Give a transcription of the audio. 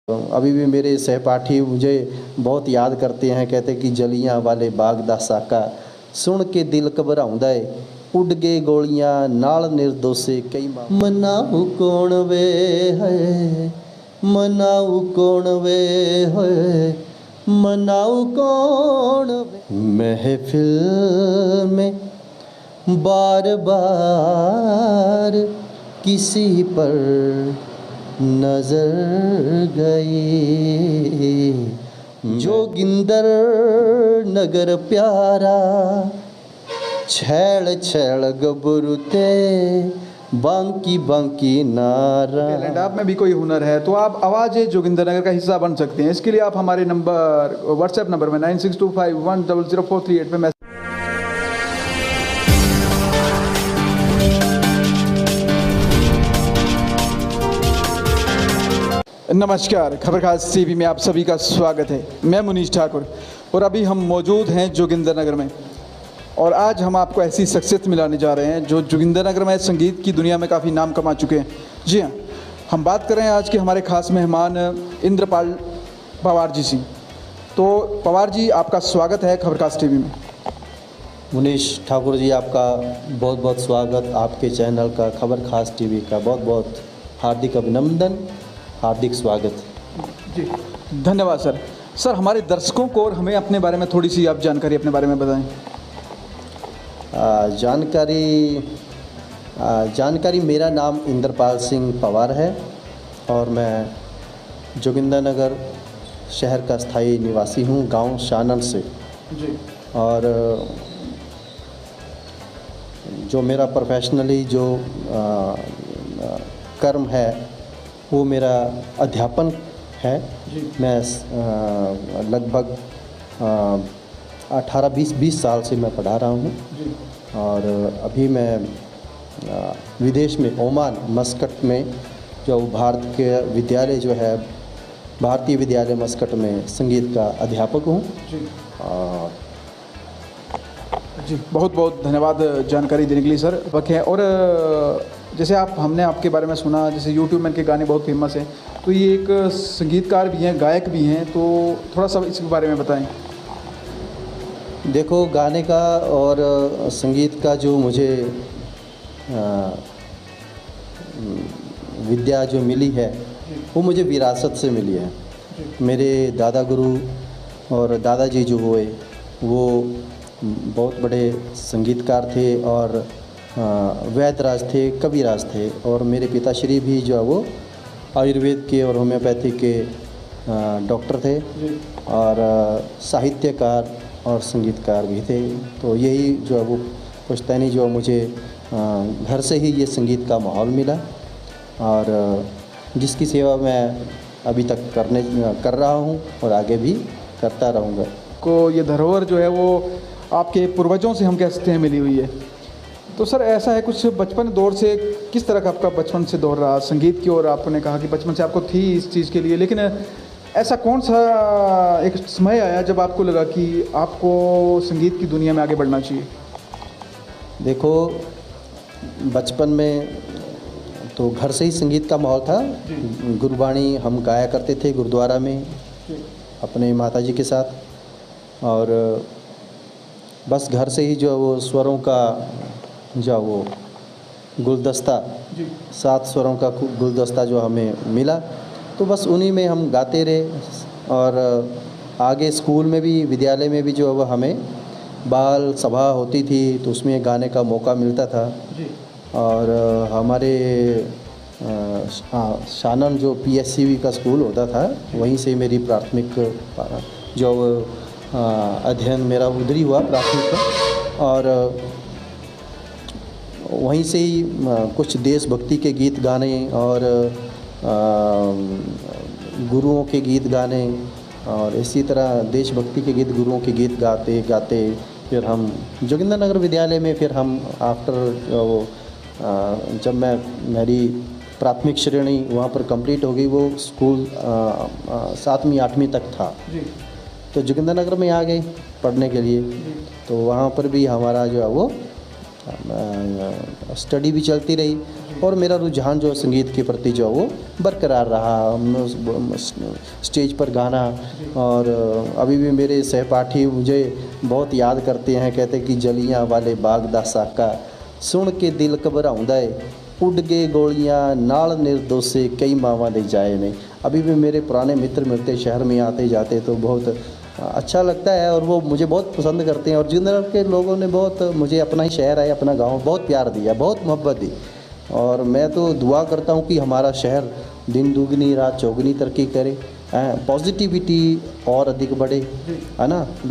अभी भी मेरे सहपाठी मुझे बहुत याद करते हैं, कहते कि जलियां वाले बाग दा साका सुन के दिल घबराउंदा ਏ ਉੱਡ ਗਏ ਗੋਲੀਆਂ ਨਾਲ ਨਿਰਦੋਸ਼ੇ ਕਈ ਮਨਾਉ ਕੌਣ ਵੇ ਹੈ ਮਨਾਉ ਕੌਣ ਵੇ ਹੈ मनाऊ कौन महफिल में बार बार किसी पर नजर गई जोगिंदर नगर प्यारा छैल छैल गबरुते बांकी बांकी नारा। टैलेंट आप में भी कोई हुनर है तो आप आवाज़ जोगिंदर नगर का हिस्सा बन सकते हैं। इसके लिए आप हमारे नंबर व्हाट्सएप नंबर में 9625100438 पे मैसेज। नमस्कार, खबर खास टीवी में आप सभी का स्वागत है। मैं मुनीश ठाकुर और अभी हम मौजूद हैं जोगिंदर नगर में और आज हम आपको ऐसी शख्सियत मिलाने जा रहे हैं जो जोगिंदर नगर में संगीत की दुनिया में काफ़ी नाम कमा चुके हैं। जी हाँ, हम बात कर रहे हैं आज के हमारे खास मेहमान इंद्रपाल पवार जी से। तो पवार जी, आपका स्वागत है खबर खास टीवी में। मुनीश ठाकुर जी, आपका बहुत बहुत स्वागत। आपके चैनल का खबर खास टीवी का बहुत बहुत हार्दिक अभिनंदन, हार्दिक स्वागत। जी धन्यवाद सर। सर, हमारे दर्शकों को और हमें अपने बारे में थोड़ी सी आप जानकारी अपने बारे में बताएं। जानकारी मेरा नाम इंद्रपाल सिंह पवार है और मैं जोगिंदर नगर शहर का स्थायी निवासी हूँ, गांव शानन से। जी। और जो मेरा प्रोफेशनली जो कर्म है वो मेरा अध्यापन है। जी। मैं लगभग 18-20 साल से मैं पढ़ा रहा हूँ। जी। और अभी मैं विदेश में ओमान मस्कट में जो भारत के विद्यालय जो है भारतीय विद्यालय मस्कट में संगीत का अध्यापक हूँ। जी। जी बहुत बहुत धन्यवाद जानकारी देने के लिए सर। है और जैसे हमने आपके बारे में सुना, जैसे यूट्यूब में इनके गाने बहुत फेमस हैं, तो ये एक संगीतकार भी हैं, गायक भी हैं, तो थोड़ा सा इसके बारे में बताएं। देखो, गाने का और संगीत का जो मुझे विद्या जो मिली है वो मुझे विरासत से मिली है। मेरे दादा गुरु और दादाजी जो हुए वो बहुत बड़े संगीतकार थे और वैद्यराज थे, कविराज थे। और मेरे पिताश्री भी जो है वो आयुर्वेद के और होम्योपैथी के डॉक्टर थे और साहित्यकार और संगीतकार भी थे। तो यही जो है वो पुश्तैनी जो मुझे घर से ही ये संगीत का माहौल मिला और जिसकी सेवा मैं अभी तक कर रहा हूँ और आगे भी करता रहूँगा। को ये धरोहर जो है वो आपके पूर्वजों से हम कह सकते हैं मिली हुई है। तो सर, ऐसा है कुछ बचपन दौर से किस तरह का आपका बचपन से दौर रहा संगीत की ओर? आपने कहा कि बचपन से आपको थी इस चीज़ के लिए, लेकिन ऐसा कौन सा एक समय आया जब आपको लगा कि आपको संगीत की दुनिया में आगे बढ़ना चाहिए? देखो, बचपन में तो घर से ही संगीत का माहौल था। गुरबाणी हम गाया करते थे गुरुद्वारा में अपने माताजी के साथ और बस घर से ही जो वो स्वरों का जो वो गुलदस्ता 7 स्वरों का गुलदस्ता जो हमें मिला, तो बस उन्हीं में हम गाते रहे। और आगे स्कूल में भी विद्यालय में भी जो वो हमें बाल सभा होती थी तो उसमें गाने का मौका मिलता था। और हमारे शानन जो PSCV का स्कूल होता था वहीं से मेरी प्राथमिक जो अध्ययन मेरा उधर ही हुआ प्राथमिक का। और वहीं से ही कुछ देशभक्ति के गीत गाने और गुरुओं के गीत गाने और इसी तरह देशभक्ति के गीत गुरुओं के गीत गाते गाते फिर हम जोगिंदर नगर विद्यालय में फिर हम जब मेरी प्राथमिक श्रेणी वहाँ पर कंप्लीट हो गई, वो स्कूल 7वीं 8वीं तक था, तो जोगिंदर नगर में आ गए पढ़ने के लिए। तो वहाँ पर भी हमारा जो है वो स्टडी भी चलती रही और मेरा रुझान जो संगीत के प्रति जो वो बरकरार रहा। स्टेज पर गाना, और अभी भी मेरे सहपाठी मुझे बहुत याद करते हैं, कहते कि जलियां वाले बाग दा साका सुन के दिल घबराउंदा है, उड़ गए गोलियां नाल निर्दोषे कई मावां दे जाए ने। अभी भी मेरे पुराने मित्र मिलते शहर में आते जाते तो बहुत अच्छा लगता है और वो मुझे बहुत पसंद करते हैं। और जोगिंद्रनगर के लोगों ने बहुत मुझे, अपना ही शहर है, अपना गांव, बहुत प्यार दिया, बहुत मोहब्बत दी। और मैं तो दुआ करता हूँ कि हमारा शहर दिन दुगनी रात चौगुनी तरक्की करे, पॉजिटिविटी और अधिक बढ़े, है ना।